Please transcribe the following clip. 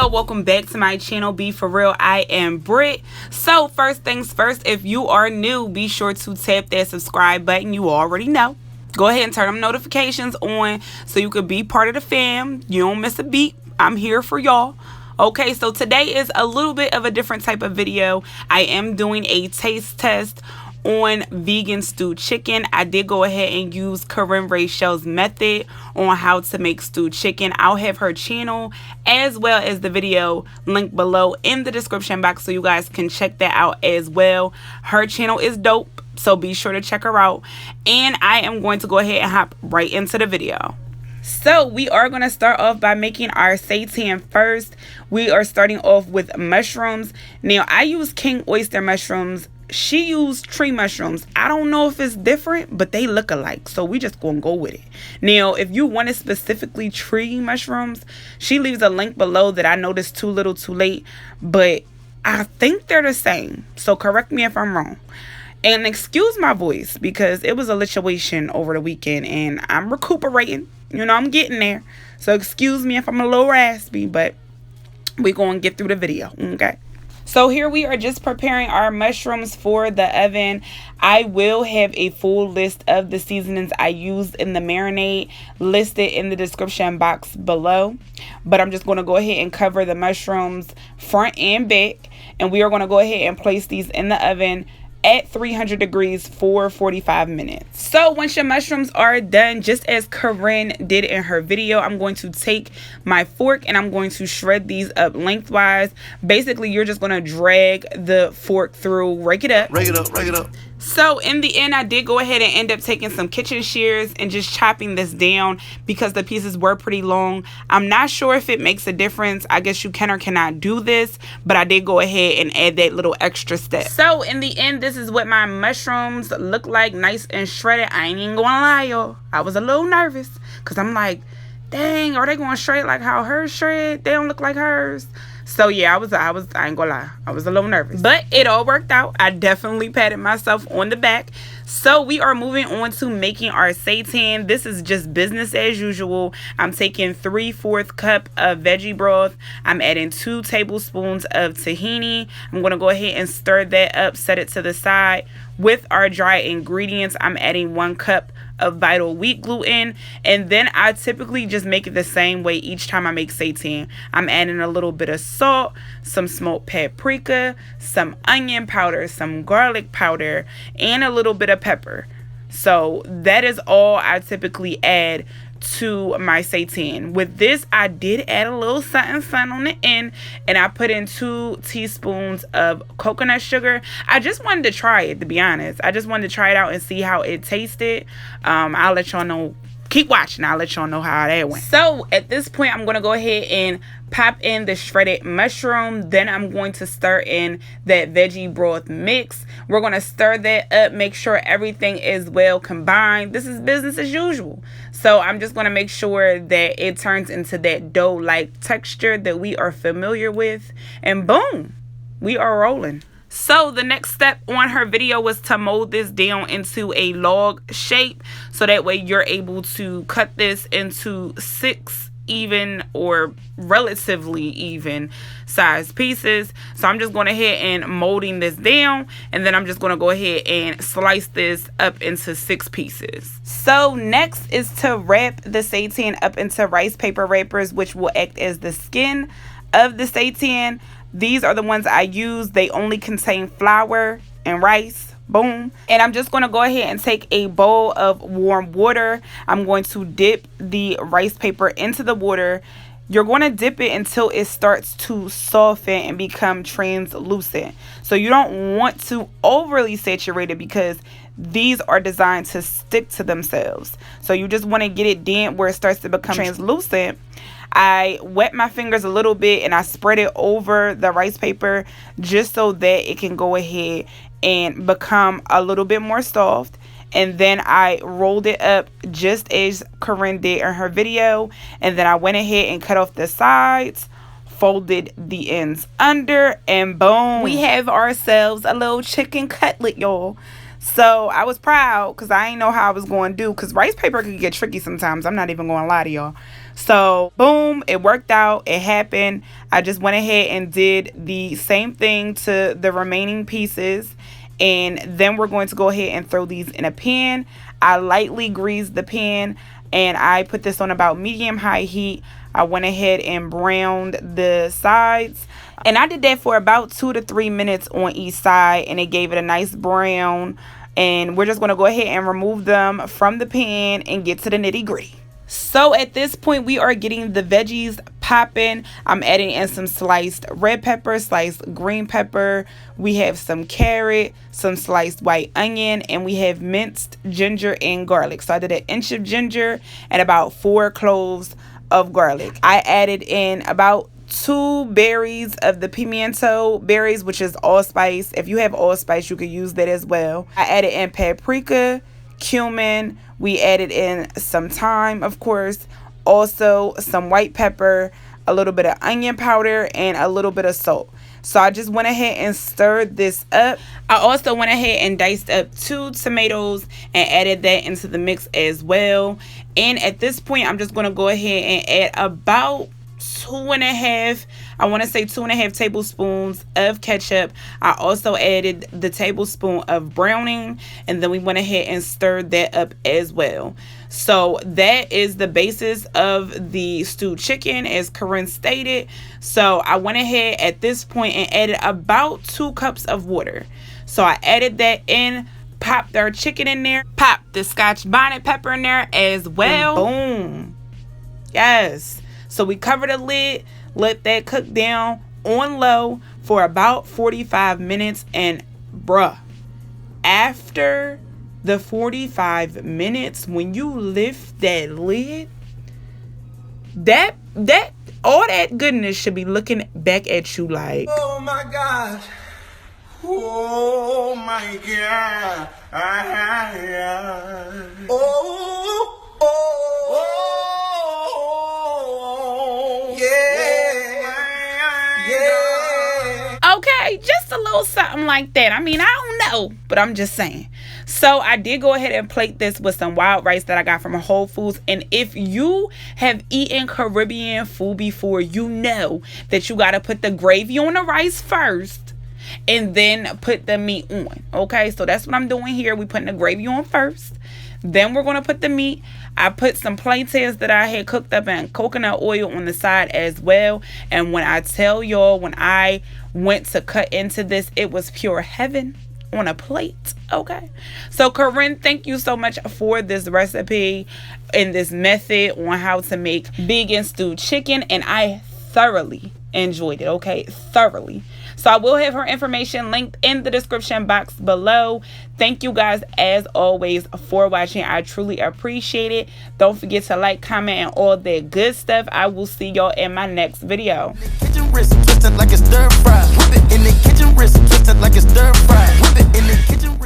welcome back to my channel. Be for real, I am Britt. So first things first, if you are new, be sure to tap that subscribe button. You already know. Go ahead and turn them notifications on so you could be part of the fam. You don't miss a beat. I'm here for y'all. Okay, so today is a little bit of a different type of video. I am doing a taste test on vegan stewed chicken. I did go ahead and use Korenn Rachel's method on how to make stewed chicken. I'll have her channel as well as the video linked below in the description box so you guys can check that out as well. Her channel is dope, so be sure to check her out. And I am going to go ahead and hop right into the video. So we are going to start off by making our seitan first. We are starting off with mushrooms. Now I use King Oyster Mushrooms. She used tree mushrooms. I don't know if it's different, but they look alike, so we just gonna go with it. Now if you wanted specifically tree mushrooms, she leaves a link below that I noticed too little too late, but I think they're the same, so correct me if I'm wrong. And excuse my voice because it was a situation over the weekend and I'm recuperating. You know, I'm getting there, so excuse me if I'm a little raspy, but we're gonna get through the video. Okay, so here we are just preparing our mushrooms for the oven. I will have a full list of the seasonings I used in the marinade listed in the description box below. But I'm just going to go ahead and cover the mushrooms front and back. And we are going to go ahead and place these in the oven at 300 degrees for 45 minutes. So once your mushrooms are done, just as Korenn did in her video, I'm going to take my fork and I'm going to shred these up lengthwise. Basically, you're just going to drag the fork through, rake it up. Rake it up, rake it up. So in the end, I did go ahead and end up taking some kitchen shears and just chopping this down because the pieces were pretty long. I'm not sure if it makes a difference. I guess you can or cannot do this, but I did go ahead and add that little extra step. So in the end, this is what my mushrooms look like, nice and shredded. I ain't even gonna lie, y'all. I was a little nervous because I'm like, dang, are they going to shred like how hers shred? They don't look like hers. So yeah, I ain't gonna lie, I was a little nervous, but it all worked out. I definitely patted myself on the back. So we are moving on to making our seitan. This is just business as usual. I'm taking 3/4 cup of veggie broth. I'm adding 2 tablespoons of tahini. I'm gonna go ahead and stir that up, set it to the side. With our dry ingredients, I'm adding 1 cup of vital wheat gluten, and then I typically just make it the same way each time I make seitan. I'm adding a little bit of salt, some smoked paprika, some onion powder, some garlic powder, and a little bit of pepper. So that is all I typically add to my seitan. With this, I did add a little something on the end, and I put in 2 teaspoons of coconut sugar. I just wanted to try it, to be honest. I just wanted to try it out and see how it tasted. I'll let y'all know. Keep watching. I'll let y'all know how that went. So at this point, I'm going to go ahead and pop in the shredded mushroom. Then I'm going to stir in that veggie broth mix. We're going to stir that up, make sure everything is well combined. This is business as usual. So I'm just going to make sure that it turns into that dough-like texture that we are familiar with. And boom, we are rolling. So the next step on her video was to mold this down into a log shape, so that way you're able to cut this into 6 even or relatively even size pieces. So I'm just going ahead and molding this down, and then I'm just going to go ahead and slice this up into 6 pieces. So next is to wrap the seitan up into rice paper wrappers, which will act as the skin of the seitan. These are the ones I use. They only contain flour and rice. Boom. And I'm just going to go ahead and take a bowl of warm water. I'm going to dip the rice paper into the water. You're going to dip it until it starts to soften and become translucent. So you don't want to overly saturate it because these are designed to stick to themselves. So you just want to get it damp where it starts to become translucent. I wet my fingers a little bit and I spread it over the rice paper just so that it can go ahead and become a little bit more soft. And then I rolled it up just as Korenn did in her video. And then I went ahead and cut off the sides, folded the ends under, and boom, we have ourselves a little chicken cutlet, y'all. So I was proud because I didn't know how I was going to do, because rice paper could get tricky sometimes. I'm not even going to lie to y'all. So boom, it worked out. It happened. I just went ahead and did the same thing to the remaining pieces. And then we're going to go ahead and throw these in a pan. I lightly greased the pan and I put this on about medium-high heat. I went ahead and browned the sides. And I did that for about 2 to 3 minutes on each side, and it gave it a nice brown. And we're just going to go ahead and remove them from the pan and get to the nitty-gritty. So at this point, we are getting the veggies popping. I'm adding in some sliced red pepper, sliced green pepper. We have some carrot, some sliced white onion, and we have minced ginger and garlic. So I did 1 inch of ginger and about 4 cloves of garlic. I added in about 2 berries of the pimento berries, which is allspice. If you have allspice, you could use that as well. I added in paprika, cumin. We added in some thyme, of course, also some white pepper, a little bit of onion powder, and a little bit of salt. So I just went ahead and stirred this up. I also went ahead and diced up 2 tomatoes and added that into the mix as well. And at this point, I'm just going to go ahead and add about 2.5 tablespoons of ketchup. I also added the tablespoon of browning, and then we went ahead and stirred that up as well. So that is the basis of the stewed chicken, as Korenn stated. So I went ahead at this point and added about 2 cups of water. So I added that in, popped our chicken in there, popped the Scotch bonnet pepper in there as well. And boom. Yes. So we covered the lid, let that cook down on low for about 45 minutes. And bruh, after the 45 minutes, when you lift that lid, that all that goodness should be looking back at you like, oh my gosh. Oh my God. okay, just a little something like that. I mean, I don't know, but I'm just saying. So I did go ahead and plate this with some wild rice that I got from Whole Foods. And if you have eaten Caribbean food before, you know that you got to put the gravy on the rice first and then put the meat on. Okay, so that's what I'm doing here. We putting the gravy on first. Then we're going to put the meat. I put some plantains that I had cooked up in coconut oil on the side as well. And when I tell y'all, when I went to cut into this, it was pure heaven on a plate. Okay, so Korenn, thank you so much for this recipe and this method on how to make vegan stewed chicken. And I thoroughly enjoyed it. Okay, thoroughly. So I will have her information linked in the description box below. Thank you guys as always for watching. I truly appreciate it. Don't forget to like, comment, and all that good stuff. I will see y'all in my next video. Kitchen wrist twisted like it's stir fry. Whip it in the kitchen wrist twisted like it's stir fry. Whip it in the kitchen.